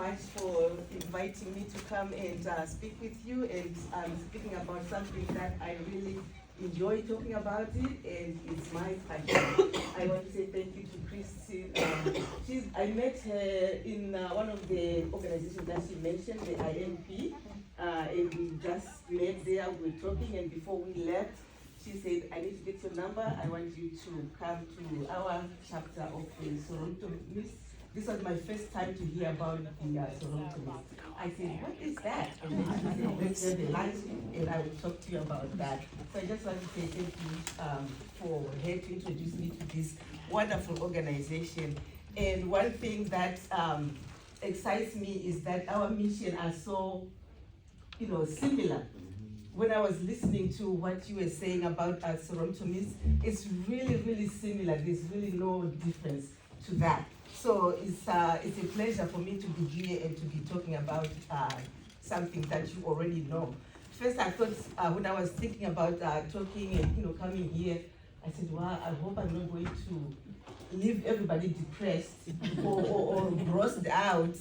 much for inviting me to come and speak with you, and speaking about something that I really enjoy talking about it, and it's my passion. I want to say thank you to Christine. I met her in one of the organizations that she mentioned, the IMP, and we just met there, we were talking, and before we left, she said, I need to get your number, I want you to come to our chapter of the Sorority Miss. This was my first time to hear about the Sorority Miss. I said, what is that? And then she said, let's have the lunch and I will talk to you about that. So I just want to say thank you for her to introduce me to this wonderful organization. And one thing that excites me is that our mission are so, similar. When I was listening to what you were saying about Sorority Miss, it's really, really similar. There's really no difference to that. So it's a pleasure for me to be here and to be talking about something that you already know. First, I thought when I was thinking about talking and coming here, I said, well, I hope I'm not going to leave everybody depressed or grossed out,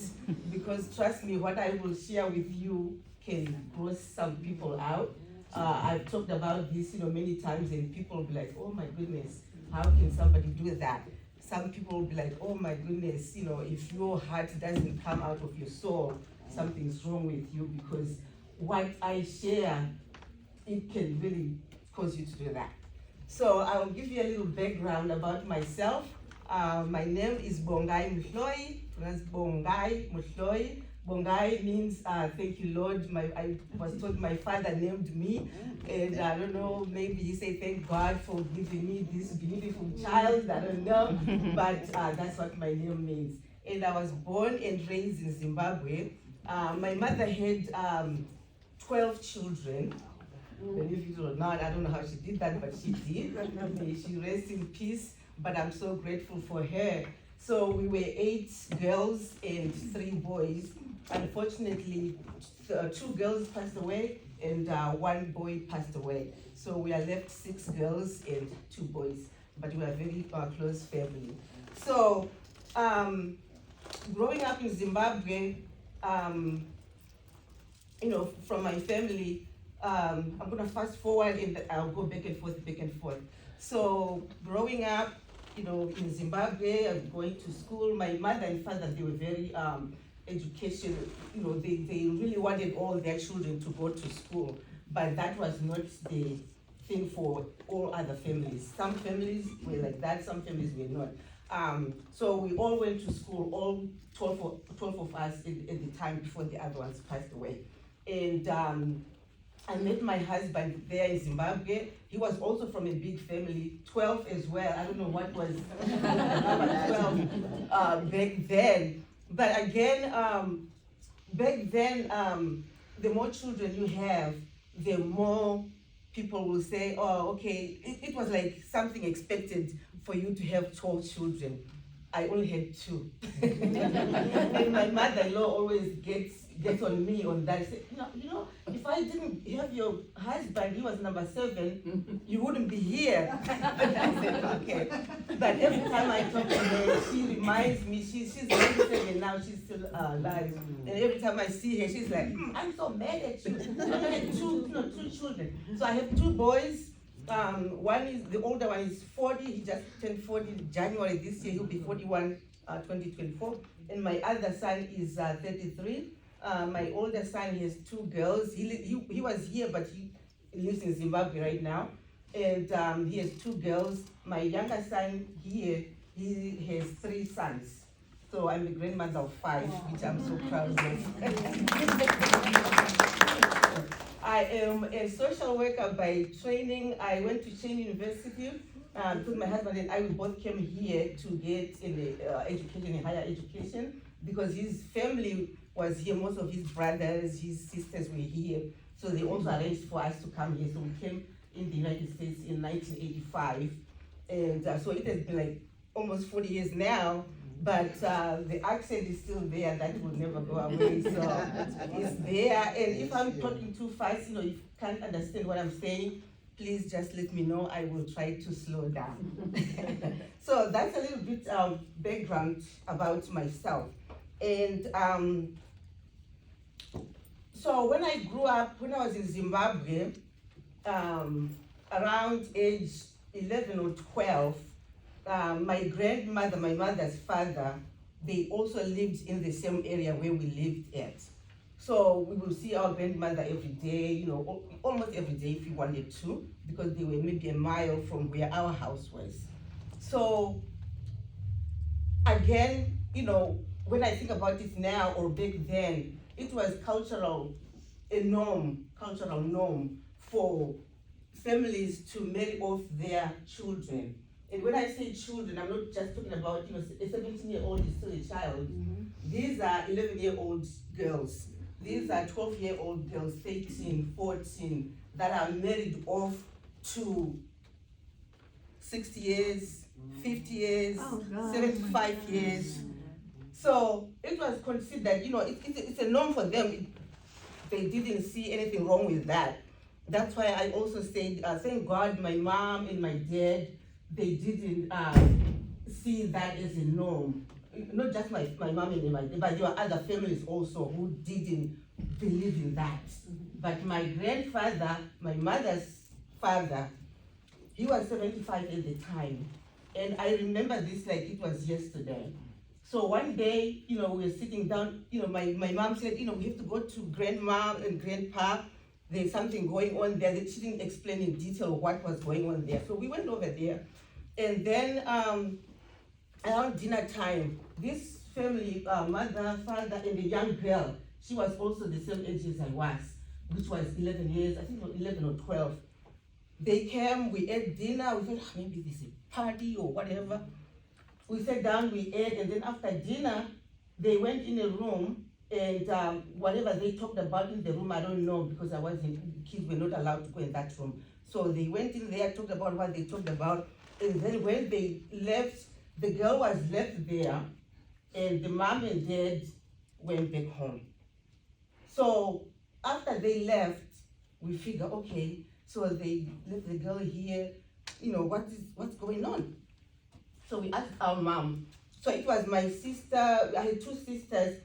because trust me, what I will share with you can gross some people out. I've talked about this many times, and people will be like, oh my goodness, how can somebody do that? Some people will be like, oh my goodness, if your heart doesn't come out of your soul, something's wrong with you, because what I share, it can really cause you to do that. So I will give you a little background about myself. My name is Bongai Muhloi, pronounced Bongai Muhloi. Bongai means thank you, Lord. I was told my father named me, and I don't know, maybe you say thank God for giving me this beautiful child, I don't know, but that's what my name means. And I was born and raised in Zimbabwe. My mother had 12 children. Believe it or not, I don't know how she did that, but she did. May she rest in peace, but I'm so grateful for her. So we were 8 girls and 3 boys. Unfortunately, 2 girls passed away and 1 boy passed away. So we are left 6 girls and 2 boys, but we are a very close family. So growing up in Zimbabwe, from my family, I'm gonna fast forward and I'll go back and forth. So growing up, in Zimbabwe, I'm going to school. My mother and father, they were very educational. They really wanted all their children to go to school, but that was not the thing for all other families. Some families were like that, some families were not. So we all went to school, all 12 of us at the time before the other ones passed away. And I met my husband there in Zimbabwe. He was also from a big family, 12 as well. I don't know what was number 12 back then. But again, back then, the more children you have, the more people will say, oh, okay, it was like something expected for you to have 12 children. I only had 2. And my mother-in-law always gets on me on that. Say, if I didn't have your husband, he was number 7, you wouldn't be here. I said, okay. But every time I talk to her, she reminds me, she's 97 now, she's still alive. And every time I see her, she's like, I'm so mad at you. I had 2 children. So I have 2 boys. The older one is 40, he just turned 40 in January this year, he'll be 41 2024. And my other son is 33. My older son, he has 2 girls. He was here, but he lives in Zimbabwe right now. And he has 2 girls. My younger son here, he has 3 sons. So I'm the grandmother of 5, which I'm so proud of. I am a social worker by training. I went to Chain University because my husband and I, we both came here to get in education, in higher education, because his family was here. Most of his brothers, his sisters were here. So they also arranged for us to come here. So we came in the United States in 1985. And so it has been like almost 40 years now. But the accent is still there, that will never go away, so it's there. And if I'm talking too fast, if you can't understand what I'm saying, please just let me know, I will try to slow down. So that's a little bit of background about myself. And so when I grew up, when I was in Zimbabwe, around age 11 or 12, my grandmother, my mother's father, they also lived in the same area where we lived at. So we will see our grandmother every day, you know, almost every day if we wanted to, because they were maybe a mile from where our house was. So again, you know, when I think about it now or back then, it was cultural norm for families to marry off their children. And when I say children, I'm not just talking about, you know, a 17-year-old is still a child. These are 11-year-old girls. These are 12-year-old girls, 13, 14, that are married off to 60 years, 50 years, 75 years. So it was considered, you know, it's a norm for them. They didn't see anything wrong with that. That's why I also said, thank God my mom and my dad, they didn't see that as a norm. Not just my mom and my dad, but there were other families also who didn't believe in that. But my grandfather, my mother's father, he was 75 at the time. And I remember this like it was yesterday. So one day, you know, we were sitting down, you know, my mom said, you know, we have to go to grandma and grandpa. There's something going on there. She didn't explain in detail what was going on there. So we went over there. And then around dinner time, this family, mother, father, and the young girl, she was also the same age as I was, which was 11 years, I think it was 11 or 12. They came, we ate dinner, we thought, maybe this is a party or whatever. We sat down, we ate, and then after dinner, they went in a room, and whatever they talked about in the room, I don't know, because I wasn't, kids were not allowed to go in that room. So they went in there, talked about what they talked about, and then when they left, the girl was left there, and the mom and dad went back home. So after they left, we figured, okay, so they left the girl here, you know, what's going on? So we asked our mom. So it was my sister, I had two sisters.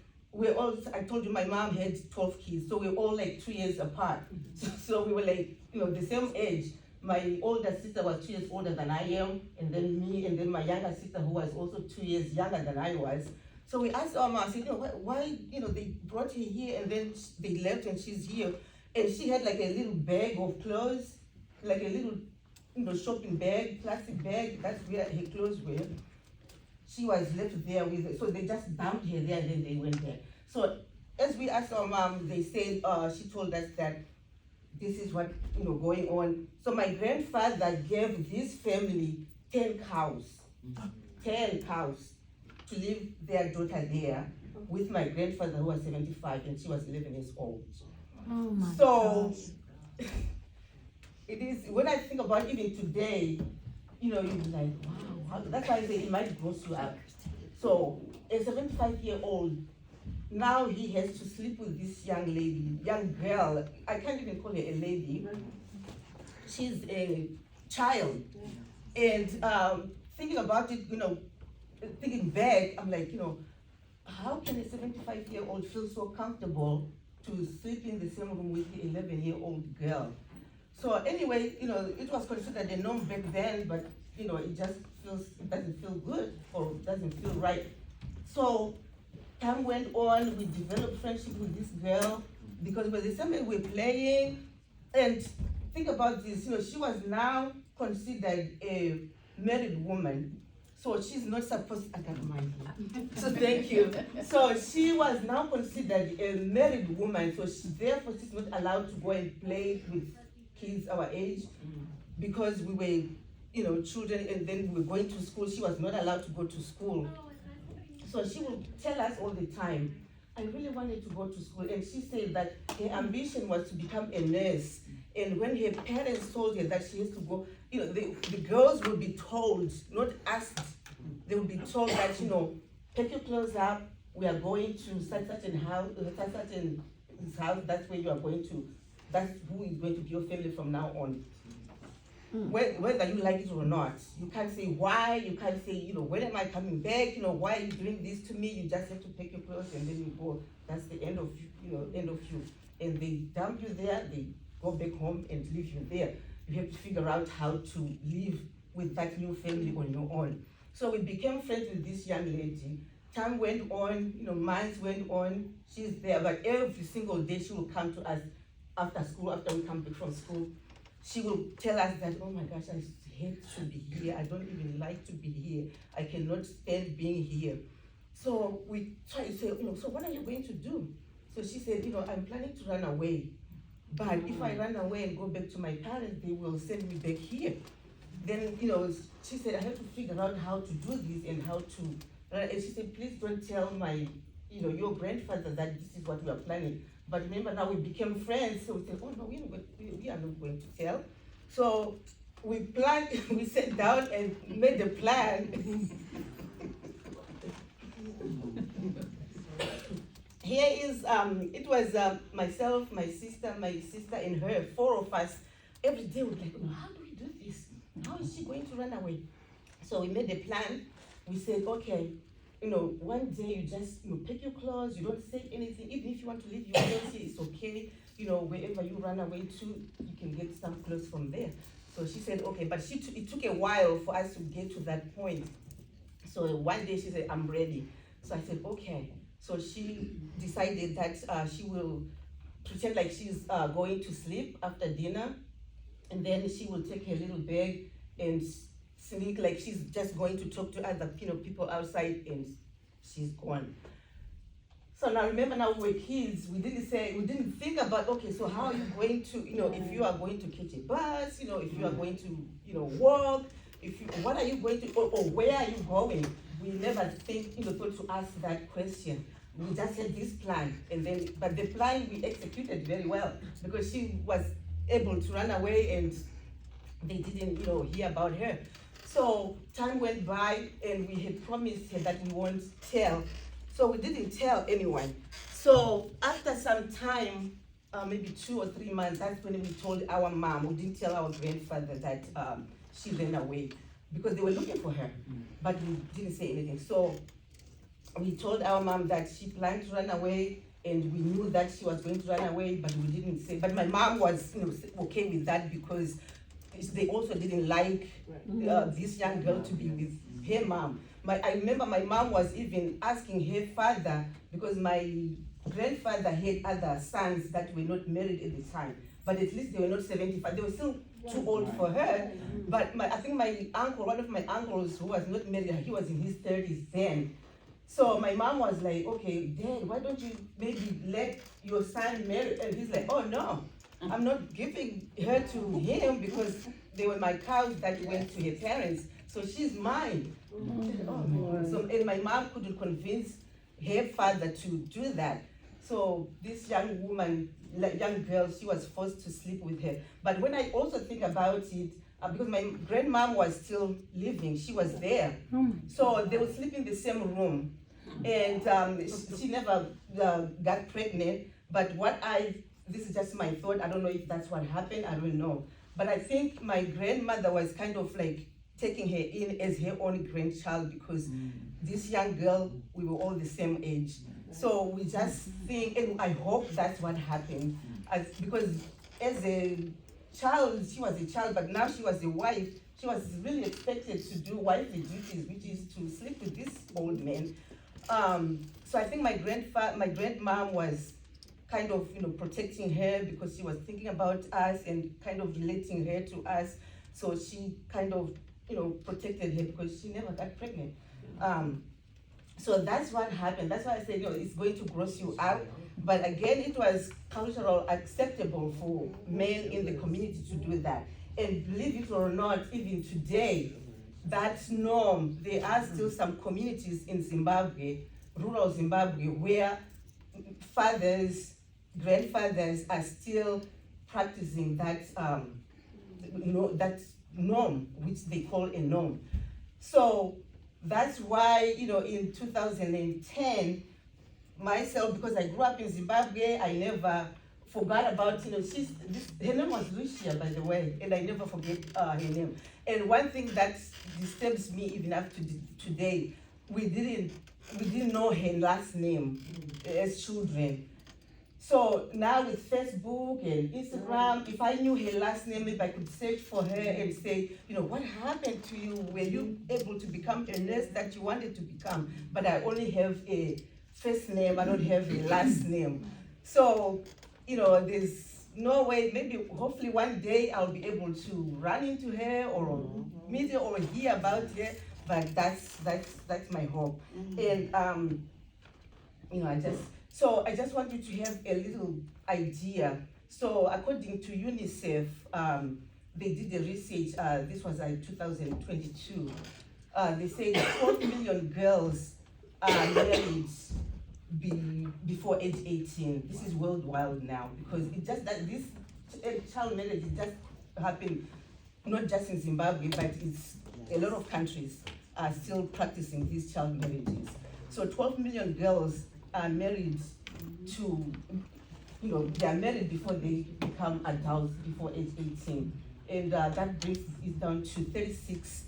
I told you my mom had 12 kids, so we were all like 2 years apart. So we were like, you know, the same age. My older sister was 2 years older than I am, and then me, and then my younger sister who was also 2 years younger than I was. So we asked our mom, I said, you know, why, you know, they brought her here and then they left and she's here. And she had like a little bag of clothes, like a little, you know, shopping bag, plastic bag, that's where her clothes were. She was left there with it, so they just dumped her there and then they went there. So as we asked our mom, they said, she told us that this is what, you know, going on. So my grandfather gave this family 10 cows, 10 cows to leave their daughter there with my grandfather who was 75 and she was 11 years old. Oh my So it is, when I think about even today, you know, you'll be like, wow, that's why I say it might gross you up. So a 75-year-old, now he has to sleep with this young lady, young girl. I can't even call her a lady. She's a child. And thinking about it, you know, thinking back, I'm like, you know, how can a 75-year-old feel so comfortable to sleep in the same room with the 11-year-old girl? So anyway, you know, it was considered a norm back then, but you know, it just doesn't feel good or doesn't feel right. So time went on, we developed friendship with this girl because by the same way we're playing, and think about this, you know, she was now considered a married woman. So she's not supposed, I got mine here. So thank you. So she was now considered a married woman, so therefore she's not allowed to go and play with kids our age because we were, you know, children, and then we were going to school. She was not allowed to go to school. So she would tell us all the time, I really wanted to go to school. And she said that her ambition was to become a nurse. And when her parents told her that she has to go, you know, the girls would be told, not asked, they would be told that, you know, pack your clothes up, we are going to such and house, that's where you are going to, that's who is going to be your family from now on. whether you like it or not. You can't say why, you can't say, when am I coming back, why are you doing this to me? You just have to pack your clothes and then you go. That's the end of end of you. And they dump you there, they go back home and leave you there. You have to figure out how to live with that new family on your own. So we became friends with this young lady. Time went on, months went on, she's there, but every single day she will come to us after school, after we come back from school. She will tell us that, oh my gosh, I hate to be here. I don't even like to be here. I cannot stand being here. So we try to say, so what are you going to do? So she said, I'm planning to run away. But if I run away and go back to my parents, they will send me back here. Then, she said, I have to figure out how to do this and how to, and she said, please don't tell my, your grandfather that this is what we are planning. But remember, now we became friends, so we said, oh no, we are not going to tell. So we planned, we sat down and made a plan. Here is, it was myself, my sister, and her, 4 of us. Every day we're like, how do we do this? How is she going to run away? So we made a plan. We said, okay, one day you just pack your clothes, you don't say anything. Even if you want to leave your clothes here, it's okay. Wherever you run away to, you can get some clothes from there. So she said, okay, but it took a while for us to get to that point. So one day she said, I'm ready. So I said, okay. So she decided that she will pretend like she's going to sleep after dinner, and then she will take her little bag and sneak like she's just going to talk to other people outside, and she's gone. So now remember, now we were kids, we didn't think about, okay, so how are you going to, if you are going to catch a bus, if you are going to, walk, what are you going to, or where are you going? We never thought to ask that question. We just had this plan, but the plan we executed very well, because she was able to run away and they didn't, hear about her. So time went by and we had promised her that we won't tell. So we didn't tell anyone. So after some time, maybe 2 or 3 months, that's when we told our mom. We didn't tell our grandfather that she ran away, because they were looking for her, but we didn't say anything. So we told our mom that she planned to run away, and we knew that she was going to run away, but we didn't say. But my mom was, okay with that, because they also didn't like this young girl to be with her mom. I remember my mom was even asking her father, because my grandfather had other sons that were not married at the time, but at least they were not 75. They were still too old for her. But I think my uncle, one of my uncles who was not married, he was in his 30s then. So my mom was like, okay, Dad, why don't you maybe let your son marry? And he's like, oh no, I'm not giving her to him, because they were my cows that went to her parents. So she's mine. So, and my mom couldn't convince her father to do that. So this young woman, young girl, she was forced to sleep with her. But when I also think about it, because my grandmom was still living, she was there. So they would sleep in the same room. And she never got pregnant. But this is just my thought, I don't know if that's what happened, I don't know. But I think my grandmother was kind of like taking her in as her own grandchild, because this young girl, we were all the same age. So we just think, and I hope that's what happened, because as a child, she was a child, but now she was a wife. She was really expected to do wifely duties, which is to sleep with this old man. So I think my grandmom was kind of, protecting her, because she was thinking about us and kind of relating her to us. So she kind of, protected her, because she never got pregnant. So that's what happened. That's why I said, it's going to gross you out. But again, it was cultural acceptable for men in the community to do that. And believe it or not, even today, that norm, there are still some communities in Zimbabwe, rural Zimbabwe, where fathers, grandfathers are still practicing that, that norm, which they call a norm. So that's why, in 2010, myself, because I grew up in Zimbabwe, I never forgot about, her name was Lucia, by the way, and I never forget her name. And one thing that disturbs me even up to today, we didn't know her last name as children. So now with Facebook and Instagram, if I knew her last name, maybe I could search for her and say, what happened to you? Were you able to become a nurse that you wanted to become? But I only have a first name, I don't have a last name. So, there's no way, maybe hopefully one day I'll be able to run into her or meet her or hear about her, but that's my hope. And I just want you to have a little idea. So according to UNICEF, they did a research, this was 2022. They say 12 million girls are married before age 18. This is worldwide now, because it just that this child marriage just happened not just in Zimbabwe, but it's a lot of countries are still practicing these child marriages. So 12 million girls are married to, they are married before they become adults, before age 18. And that brings it down to 36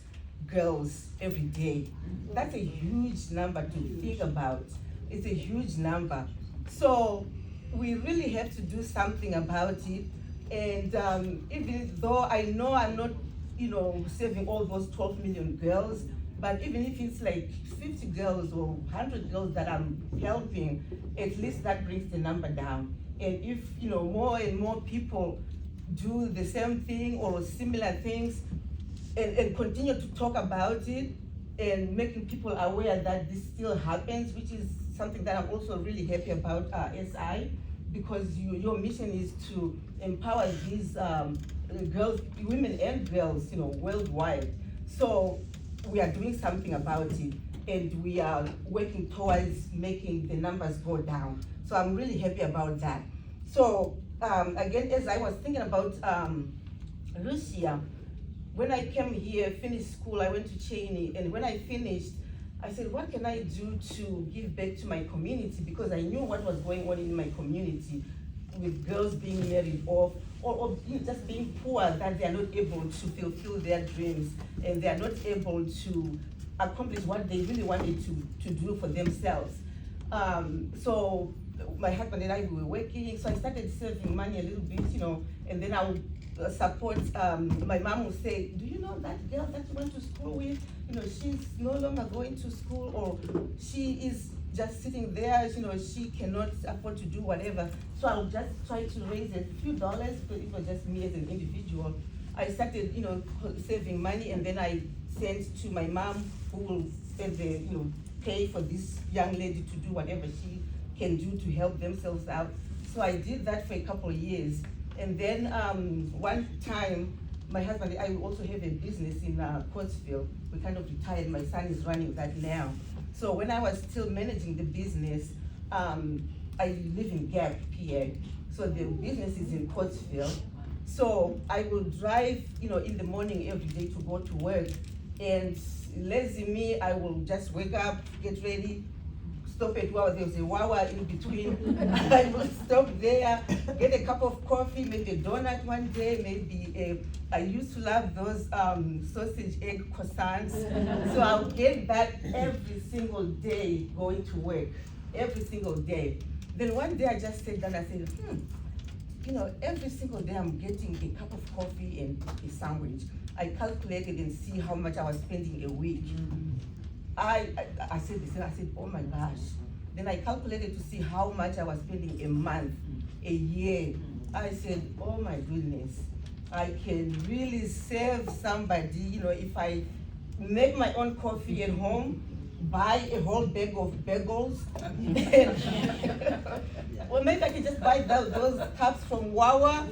girls every day. That's a huge number to think about. It's a huge number. So we really have to do something about it. And even though I know I'm not, saving all those 12 million girls, but even if it's like 50 girls or 100 girls that I'm helping, at least that brings the number down. And if, more and more people do the same thing or similar things and continue to talk about it and making people aware that this still happens, which is something that I'm also really happy about SI, because your mission is to empower these girls, women and girls, worldwide. So we are doing something about it, and we are working towards making the numbers go down. So I'm really happy about that. So again, as I was thinking about Lucia, when I came here, finished school, I went to Cheney, and when I finished, I said, what can I do to give back to my community? Because I knew what was going on in my community with girls being married off, or just being poor, that they are not able to fulfill their dreams, and they are not able to accomplish what they really wanted to do for themselves. So my husband and I were working, so I started saving money a little bit, and then I would support, my mom would say, do you know that girl that you went to school with? She's no longer going to school, or she is just sitting there, she cannot afford to do whatever. So I would just try to raise a few dollars, because it was just me as an individual. I started, saving money, and then I sent to my mom, who will pay for this young lady to do whatever she can do to help themselves out. So I did that for a couple of years. And then one time, my husband and I also have a business in Coatesville. We kind of retired. My son is running that now. So when I was still managing the business, I live in Gap, PA. So the business is in Coatesville. So I will drive, in the morning every day to go to work. And lazy me, I will just wake up, get ready, stop at Wawa. There's a Wawa in between. I will stop there, get a cup of coffee, maybe a donut one day, maybe I used to love those sausage egg croissants. So I'll get that every single day going to work, every single day. Then one day I just sat down and I said, every single day I'm getting a cup of coffee and a sandwich. I calculated and see how much I was spending a week. I said this, and I said, oh my gosh. Then I calculated to see how much I was spending a month, a year. I said, oh my goodness, I can really save somebody, if I make my own coffee at home, buy a whole bag of bagels, or maybe I can just buy those cups from Wawa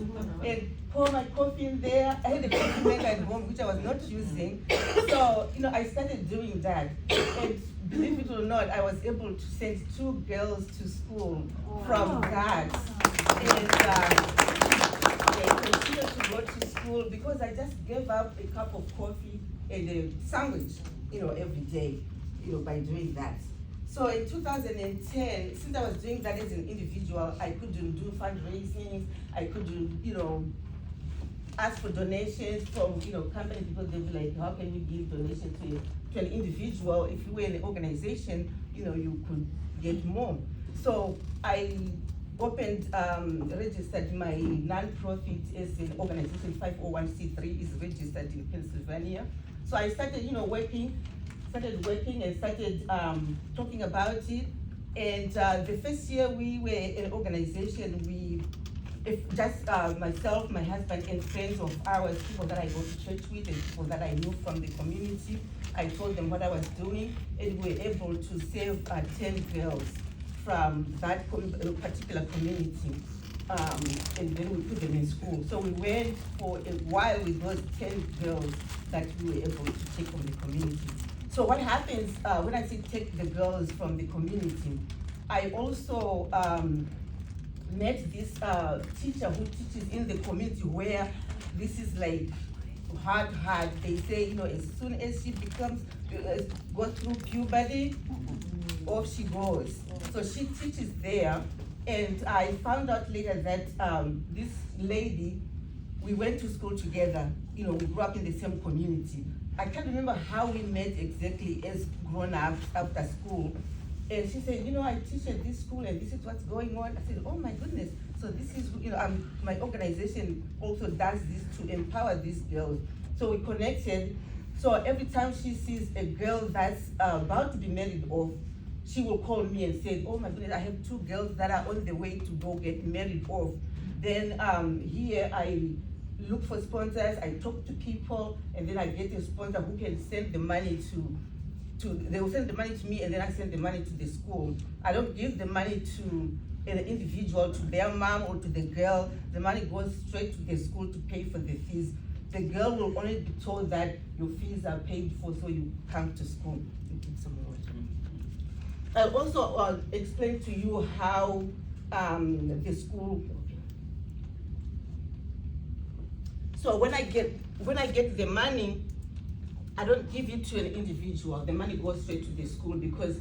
and pour my coffee in there. I had a coffee maker at home, which I was not using. So, I started doing that. And believe it or not, I was able to send 2 girls to school from that. And they continued to go to school because I just gave up a cup of coffee and a sandwich, every day, by doing that. So in 2010, since I was doing that as an individual, I couldn't do fundraising, I couldn't, ask for donations from, company people. They'd be like, how can we give donations to an individual? If you were in an organization, you could get more. So I registered my non-profit as an organization. 501c3 is registered in Pennsylvania. So I started, working and started talking about it. And the first year we were an organization, just myself, my husband, and friends of ours, people that I go to church with and people that I knew from the community. I told them what I was doing, and we were able to save 10 girls from that particular community, and then we put them in school. So we went for a while with those 10 girls that we were able to take from the community. So what happens when I say take the girls from the community, I also met this teacher who teaches in the community where this is like hard. They say, as soon as she goes through puberty, off she goes. So she teaches there, and I found out later that this lady, we went to school together. We grew up in the same community. I can't remember how we met exactly as grown-ups after school. And she said, I teach at this school and this is what's going on. I said, oh my goodness. So this is, my organization also does this to empower these girls. So we connected. So every time she sees a girl that's about to be married off, she will call me and say, oh my goodness, I have 2 girls that are on the way to go get married off. Then here I look for sponsors, I talk to people, and then I get a sponsor who can send the money they will send the money to me, and then I send the money to the school. I don't give the money to an individual, to their mom or to the girl. The money goes straight to the school to pay for the fees. The girl will only be told that your fees are paid for, so you come to school. I'll also explain to you how the school. So when I get the money, I don't give it to an individual. The money goes straight to the school, because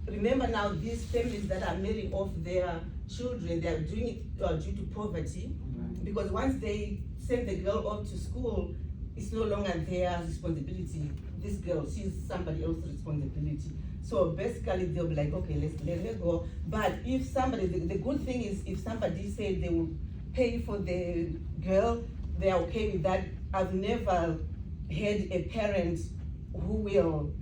remember now, these families that are marrying off their children, they are doing it due to poverty. Because once they send the girl off to school, it's no longer their responsibility. This girl, she's somebody else's responsibility. So basically they'll be like, okay, let's let her go. But if somebody, the good thing is if somebody said they will pay for the girl, they're okay with that. I've never had a parent who will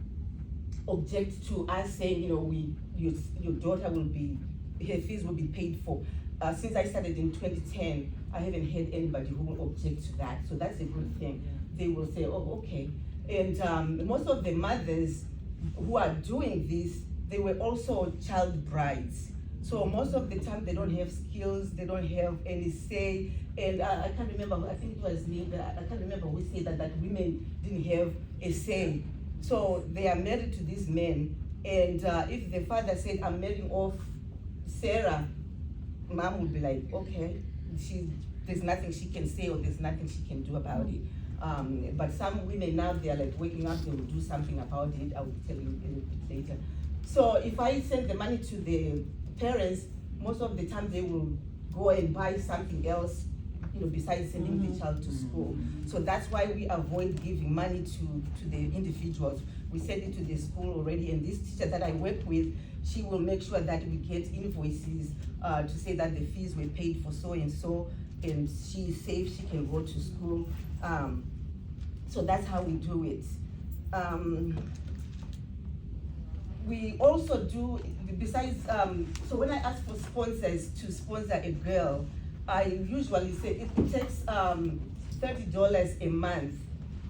object to us saying, your daughter her fees will be paid for. Since I started in 2010, I haven't had anybody who will object to that. So that's a good thing. They will say, oh, okay. And most of the mothers who are doing this, they were also child brides. So most of the time they don't have skills, they don't have any say. And I can't remember, I think it was me, but I can't remember who said that women didn't have a say. So they are married to these men. And if the father said, I'm marrying off Sarah, mom would be like, okay, there's nothing she can say or there's nothing she can do about it. But some women now, they're like waking up, they will do something about it. I will tell you a little bit later. So if I send the money to the parents, most of the time they will go and buy something else, besides sending the child to school. So that's why we avoid giving money to the individuals. We send it to the school already, and this teacher that I work with, she will make sure that we get invoices to say that the fees were paid for so and so, and she's safe, she can go to school. So that's how we do it. We also do, besides, so when I ask for sponsors to sponsor a girl, I usually say it takes $30 a month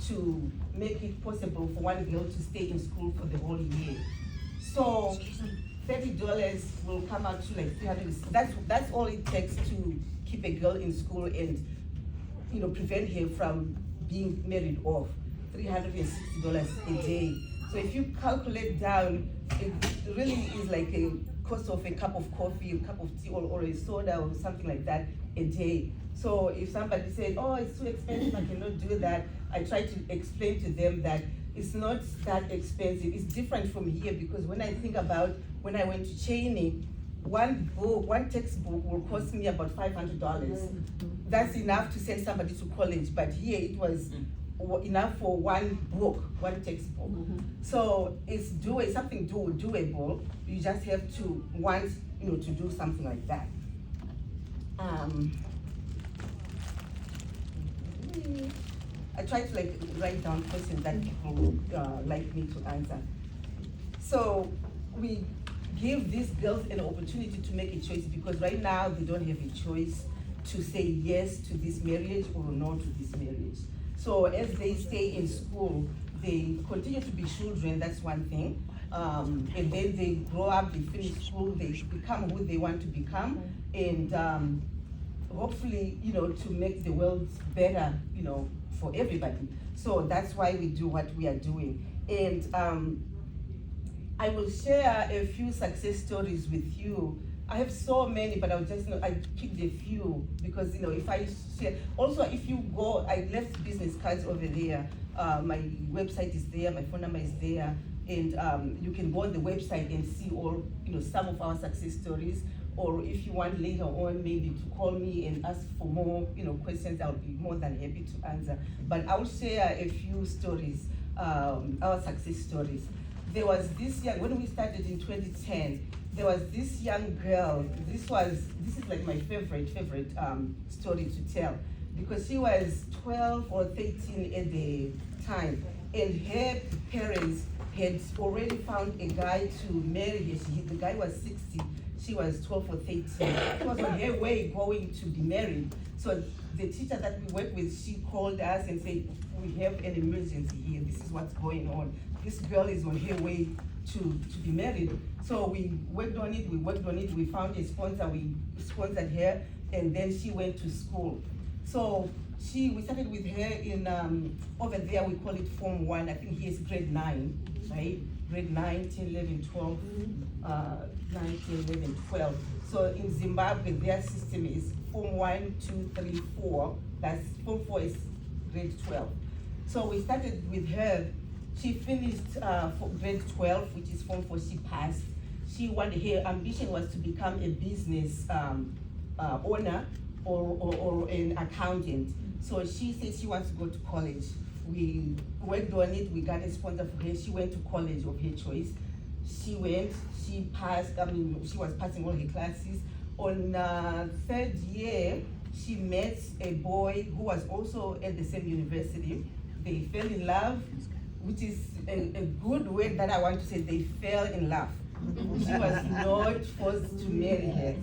to make it possible for one girl to stay in school for the whole year. So $30 will come out to like $300. That's all it takes to keep a girl in school and prevent her from being married off. $360 a day. So if you calculate down, it really is like a cost of a cup of coffee, a cup of tea, or a soda or something like that a day. So if somebody said, oh, it's too expensive, I cannot do that, I try to explain to them that it's not that expensive. It's different from here because when I think about when I went to Cheney, one textbook will cost me about $500. That's enough to send somebody to college, but here it was enough for one book, one textbook. So it's something doable. You just have to want, to do something like that. I try to write down questions that people would like me to answer. So we give these girls an opportunity to make a choice because right now they don't have a choice to say yes to this marriage or no to this marriage. So as they stay in school, they continue to be children, that's one thing. And then they grow up, they finish school, they become who they want to become, and hopefully, to make the world better, for everybody. So that's why we do what we are doing. And I will share a few success stories with you. I have so many, but I picked a few because if I share. Also, if you go, I left business cards over there. My website is there, my phone number is there, and you can go on the website and see all some of our success stories. Or if you want later on maybe to call me and ask for more questions, I'll be more than happy to answer. But I'll share a few stories, our success stories. There was this when we started in 2010, there was this young girl. This is like my favorite story to tell because she was 12 or 13 at the time, and her parents had already found a guy to marry her. The guy was 60. She was 12 or 13. She was on her way going to be married. So the teacher that we work with, she called us and said, we have an emergency here. This is what's going on. This girl is on her way to be married. So we worked on it. We found a sponsor. We sponsored her, and then she went to school. So we started with her in, over there we call it Form 1. I think he is grade 9, right? Grade 9, 10, 11, 12. 9, 10, 11, 12. So in Zimbabwe, their system is Form 1, 2, 3, 4. That's Form 4 is grade 12. So we started with her. She finished grade 12, which is Form 4. She passed. Her ambition was to become a business owner or an accountant. So she said she wants to go to college. We worked on it. We got a sponsor for her. She went to college of her choice. She passed, she was passing all her classes. On third year, she met a boy who was also at the same university. They fell in love, which is a good word that I want to say, they fell in love. She was not forced to marry her.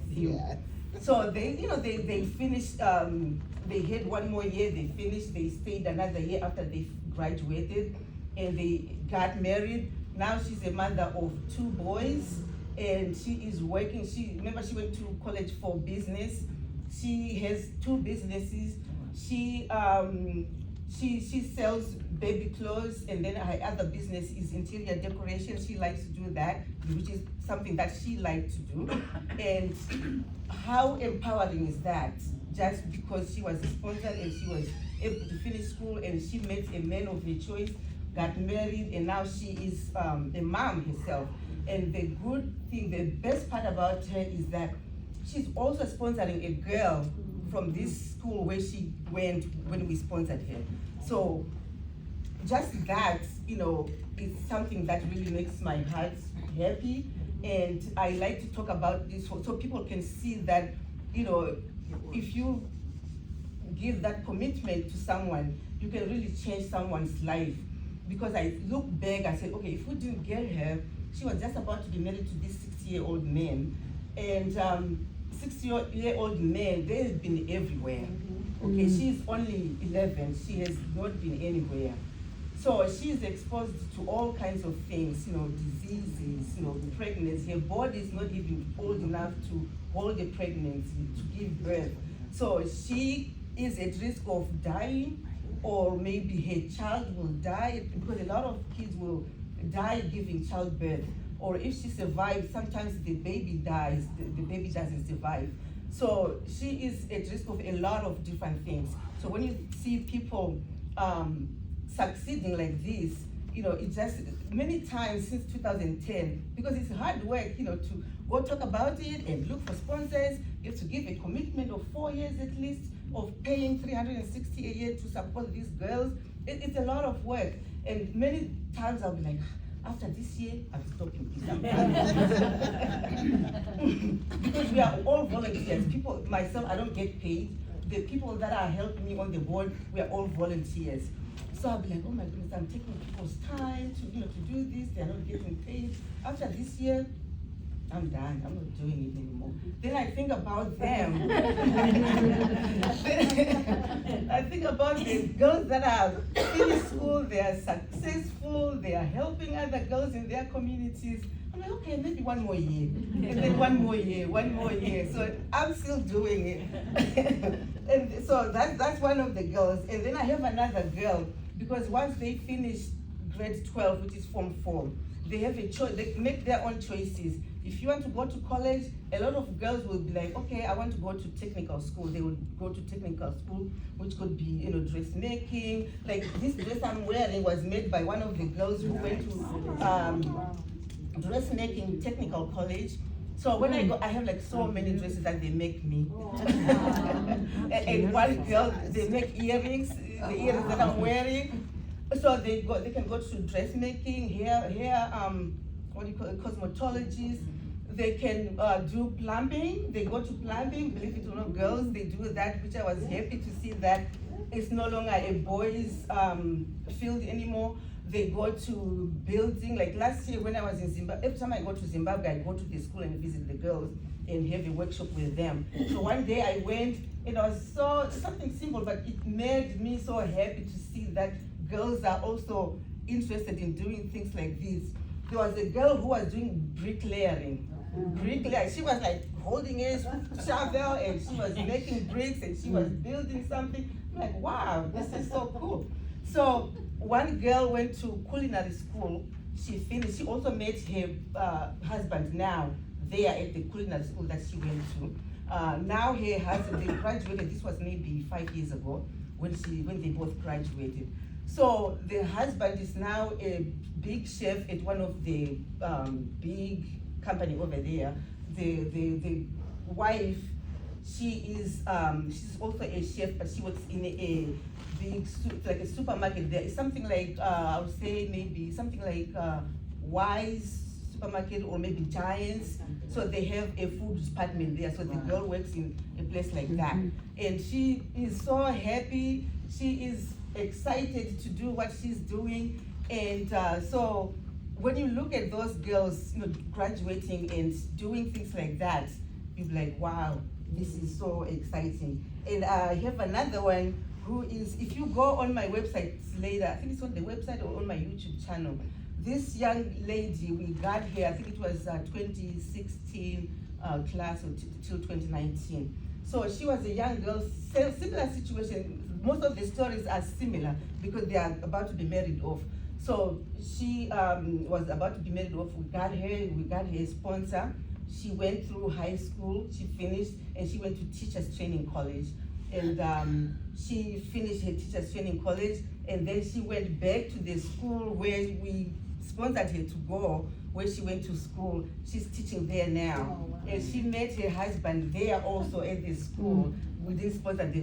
So they finished, they had one more year, they finished, they stayed another year after they graduated, and they got married. Now she's a mother of 2 boys, and she is working. She went to college for business. She has 2 businesses. She sells baby clothes, and then her other business is interior decoration. She likes to do that, which is something that she likes to do. And how empowering is that? Just because she was sponsored and she was able to finish school, and she met a man of her choice, got married, and now she is a mom herself. And the good thing, the best part about her is that she's also sponsoring a girl from this school where she went when we sponsored her. So just that, it's something that really makes my heart happy. And I like to talk about this so people can see that, if you give that commitment to someone, you can really change someone's life. Because I look back, I said, okay, if we didn't get her, she was just about to be married to this 60-year-old man. And 60-year-old men, they've been everywhere. Okay, she's only 11, she has not been anywhere. So she's exposed to all kinds of things, diseases, pregnancy. Her body is not even old enough to hold a pregnancy, to give birth. So she is at risk of dying, or maybe her child will die, because a lot of kids will die giving childbirth. Or if she survives, sometimes the baby dies, the baby doesn't survive. So she is at risk of a lot of different things. So when you see people succeeding like this, it's just many times since 2010, because it's hard work, to go talk about it and look for sponsors. You have to give a commitment of 4 years at least of paying 360 a year to support these girls. It's a lot of work. And many times I'll be like, after this year, I'm stopping this. Because we are all volunteers. People, myself, I don't get paid. The people that are helping me on the board, we are all volunteers. So I'll be like, oh my goodness, I'm taking people's time to do this. They're not getting paid. After this year, I'm done. I'm not doing it anymore. Then I think about them. I think about the girls that are finished school, they are successful, they are helping other girls in their communities. I'm like, okay, maybe one more year. And then one more year. So I'm still doing it. And so that's one of the girls. And then I have another girl, because once they finish grade 12, which is Form 4, they have a choice, they make their own choices. If you want to go to college, a lot of girls will be like, okay, I want to go to technical school. They will go to technical school, which could be, dressmaking. Like this dress I'm wearing was made by one of the girls who went to dressmaking technical college. So when I go, I have like so many dresses that they make me. And one girl, they make earrings, the earrings that I'm wearing. So they can go to dressmaking, hair, what do you call it, cosmetologists. They can do plumbing. They go to plumbing. Believe it or not, girls, they do that, which I was happy to see that it's no longer a boys' field anymore. They go to building. Like last year when I was in Zimbabwe, every time I go to Zimbabwe, I go to the school and visit the girls and have a workshop with them. So one day I went, it was something simple, but it made me so happy to see that girls are also interested in doing things like this. There was a girl who was doing bricklaying. She was like holding a shovel and she was making bricks and she was building something. I'm like, wow, this is so cool. So one girl went to culinary school. She finished. She also met her husband now there at the culinary school that she went to. Now her husband, they graduated. This was maybe 5 years ago when they both graduated. So the husband is now a big chef at one of the big company over there. The wife, she's also a chef, but she works in a big like a supermarket. There is something like I would say maybe something like Wise supermarket or maybe Giants. So they have a food department there. So the girl works in a place like that, and she is so happy. She is excited to do what she's doing, and so when you look at those girls, graduating and doing things like that, you're like, wow, this is so exciting. And I have another one who is, if you go on my website later, I think it's on the website or on my YouTube channel. This young lady, we got here, I think it was 2016 class till 2019. So she was a young girl, similar situation. Most of the stories are similar because they are about to be married off. So she was about to be married off. We got her a sponsor. She went through high school, she finished, and she went to teachers training college. And she finished her teachers training college, and then she went back to the school where we sponsored her to go, where she went to school. She's teaching there now. Oh, wow. And she met her husband there also at the school. We didn't sponsor the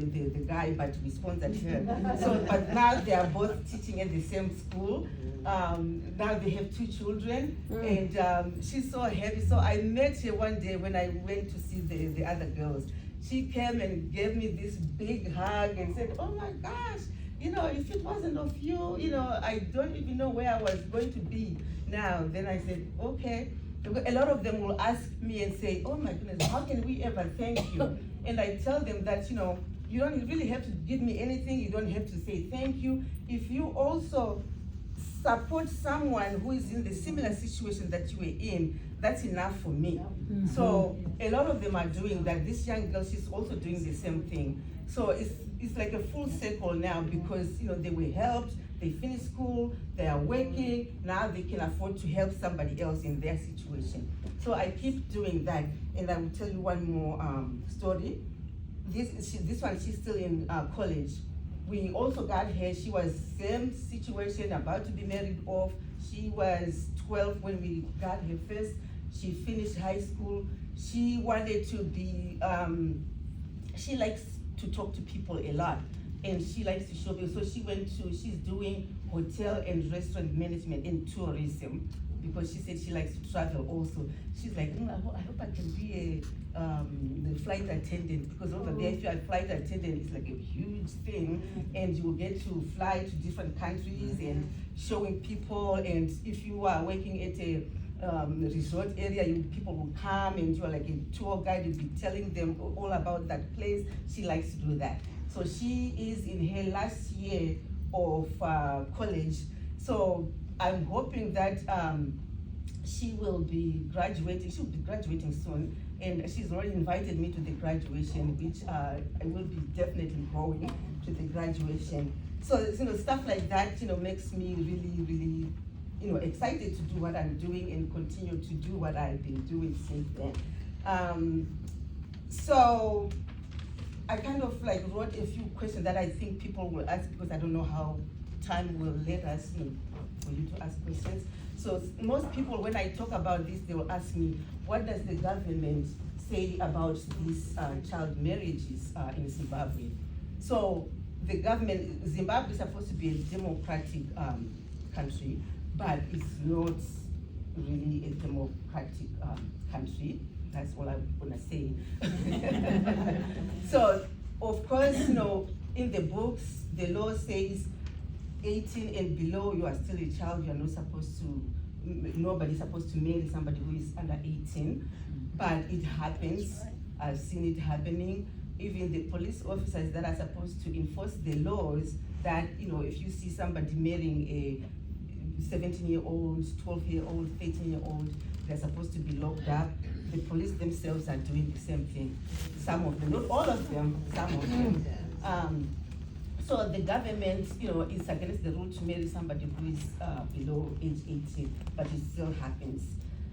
guy, but we sponsored her. So, but now they are both teaching at the same school. Now they have 2 children, and she's so happy. So I met her one day when I went to see the other girls. She came and gave me this big hug and said, oh my gosh, if it wasn't of you, I don't even know where I was going to be now. Then I said, okay. A lot of them will ask me and say, oh my goodness, how can we ever thank you? And I tell them that, you don't really have to give me anything. You don't have to say thank you. If you also support someone who is in the similar situation that you were in, that's enough for me. Mm-hmm. So a lot of them are doing that. This young girl, she's also doing the same thing. So it's like a full circle now because they were helped, they finished school, they are working, now they can afford to help somebody else in their situation. So I keep doing that, and I will tell you one more story. This one, she's still in college, we also got her, she was same situation, about to be married off. She was 12 when we got her first. She finished high school. She wanted to be, she likes to talk to people a lot, and she likes to show people. So she's doing hotel and restaurant management and tourism, because she said she likes to travel also. She's like, I hope I can be the flight attendant, because over there, if you're a flight attendant, it's like a huge thing, and you will get to fly to different countries and showing people. And if you are working at a resort area, people will come and you are like a tour guide, you'll be telling them all about that place. She likes to do that. So she is in her last year of college. So I'm hoping that she will be graduating. She'll be graduating soon, and she's already invited me to the graduation, which I will be definitely going to the graduation. So stuff like that, makes me really, excited to do what I'm doing and continue to do what I've been doing since then. So I kind of like wrote a few questions that I think people will ask, because I don't know how time will let us for you to ask questions. So most people, when I talk about this, they will ask me, what does the government say about these child marriages in Zimbabwe? So the government, Zimbabwe is supposed to be a democratic country, but it's not really a democratic country. That's all I'm gonna say. So, of course, in the books, the law says 18 and below, you are still a child. You are not supposed to, nobody's supposed to marry somebody who is under 18. But it happens. I've seen it happening. Even the police officers that are supposed to enforce the laws, that, if you see somebody marrying a 17-year-old, 12-year-old, 13-year-old, they're supposed to be locked up. The police themselves are doing the same thing. Some of them, not all of them, some of them. So the government, is against the rule to marry somebody who is below age 18, but it still happens.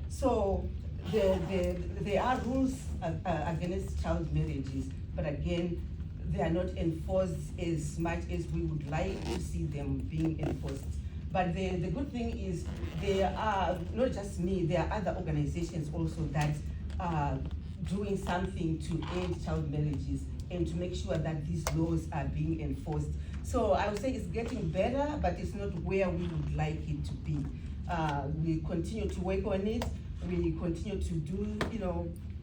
So there are rules against child marriages, but again, they are not enforced as much as we would like to see them being enforced. But the good thing is, there are, not just me, there are other organizations also that are doing something to end child marriages and to make sure that these laws are being enforced. So I would say it's getting better, but it's not where we would like it to be. We continue to work on it. We continue to do,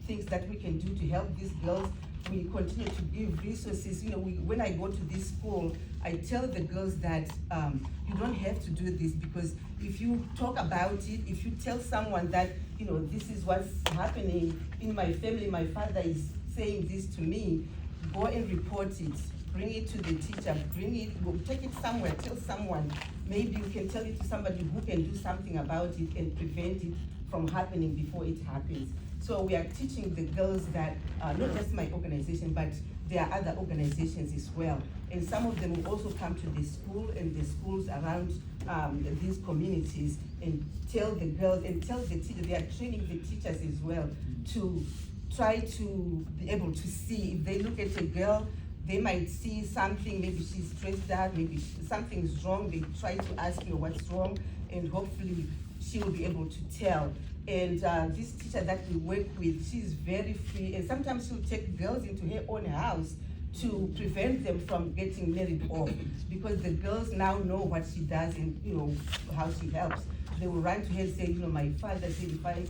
things that we can do to help these girls. We continue to give resources. When I go to this school, I tell the girls that you don't have to do this, because if you talk about it, if you tell someone that, this is what's happening in my family, my father is saying this to me, go and report it, bring it to the teacher, go take it somewhere, tell someone. Maybe you can tell it to somebody who can do something about it and prevent it from happening before it happens. So we are teaching the girls that, not just my organization, but there are other organizations as well. And some of them will also come to the school and the schools around these communities and tell the girls and tell the teachers, they are training the teachers as well to try to be able to see. If they look at a girl, they might see something, maybe she's stressed out, maybe something's wrong, they try to ask her what's wrong, and hopefully she will be able to tell. And this teacher that we work with, she's very free, and sometimes she'll take girls into her own house to prevent them from getting married off, because the girls now know what she does and how she helps. They will run to her and say, my father said if I,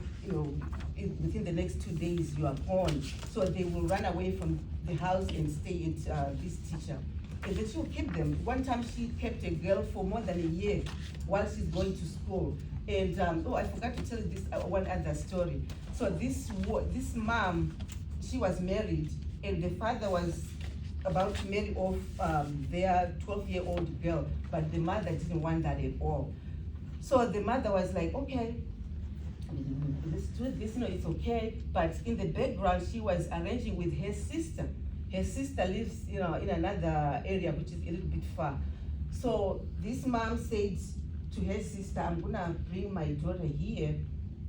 within the next 2 days you are gone. So they will run away from the house and stay at this teacher. And then she'll keep them. One time she kept a girl for more than a year while she's going to school. And I forgot to tell you this one other story. So this mom, she was married, and the father was about to marry off their 12-year-old girl, but the mother didn't want that at all. So the mother was like, okay, let's do this, it's okay. But in the background, she was arranging with her sister. Her sister lives, in another area, which is a little bit far. So this mom said to her sister, I'm gonna bring my daughter here,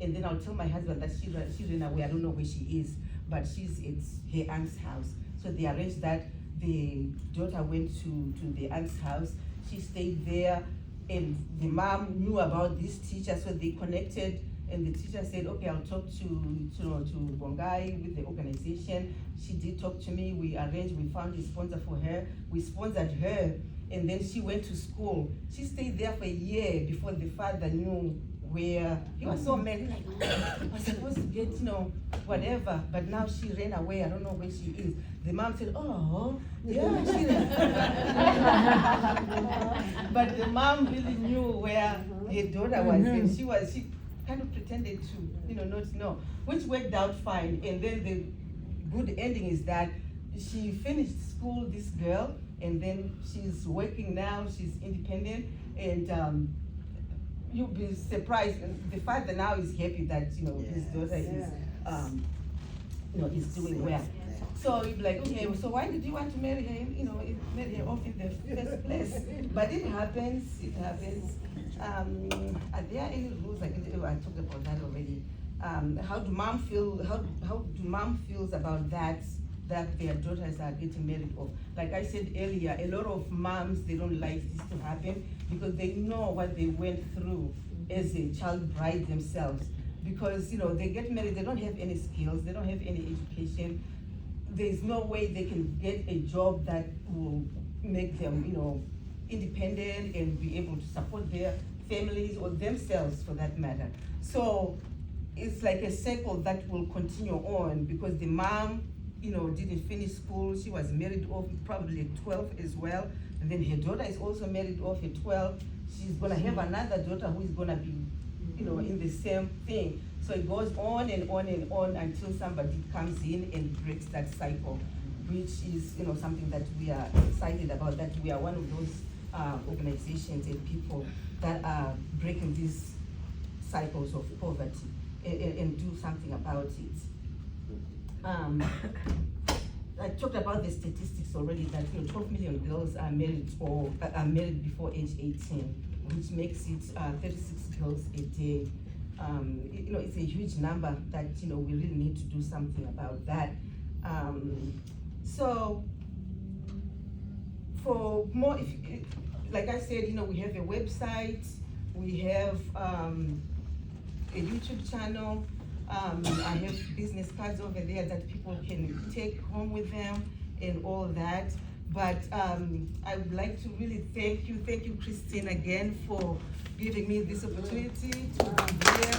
and then I'll tell my husband that she ran away. I don't know where she is, but she's at her aunt's house. So they arranged that. the daughter went to the aunt's house. She stayed there, and the mom knew about this teacher, so they connected. And the teacher said, okay, I'll talk to Bongai with the organization. She did talk to me. We arranged, we found a sponsor for her. We sponsored her, and then she went to school. She stayed there for a year before the father knew where he was. So mad, like, I was supposed to get, whatever, but now she ran away. I don't know where she is. The mom said, oh, yeah, she but the mom really knew where her daughter was, and she kind of pretended to, not know, which worked out fine. And then the good ending is that she finished school, this girl, and then she's working now, she's independent, and you'll be surprised. The father now is happy that, his daughter is doing well. So you'd be like, okay, so why did you want to marry her, marry her off in the first place? But it happens. Are there any rules? I talked about that already. How do mom feels about that their daughters are getting married off? Like I said earlier, a lot of moms, they don't like this to happen because they know what they went through as a child bride themselves. Because they get married, they don't have any skills, they don't have any education. There's no way they can get a job that will make them, independent and be able to support their families or themselves for that matter. So it's like a cycle that will continue on because the mom, didn't finish school. She was married off probably at 12 as well. And then her daughter is also married off at 12. She's gonna have another daughter who is gonna be, in the same thing. So it goes on and on and on until somebody comes in and breaks that cycle, which is, something that we are excited about, that we are one of those organizations and people that are breaking these cycles of poverty and do something about it. I talked about the statistics already that 12 million girls are married or are married before age 18, which makes it 36 girls a day. It's a huge number that we really need to do something about that. So for more, like I said, we have a website, we have a YouTube channel. I have business cards over there that people can take home with them and all that. But I would like to really thank you, Christine, again for giving me this opportunity to be here.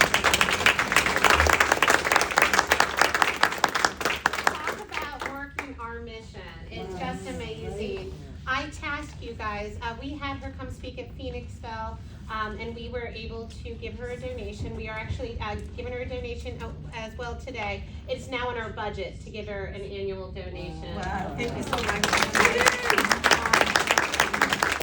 Talk about working our mission. It's just amazing. I tasked you guys, we had her come speak at Phoenixville, and we were able to give her a donation. We are actually giving her a donation as well today. It's now in our budget to give her an annual donation. Wow, thank you so much.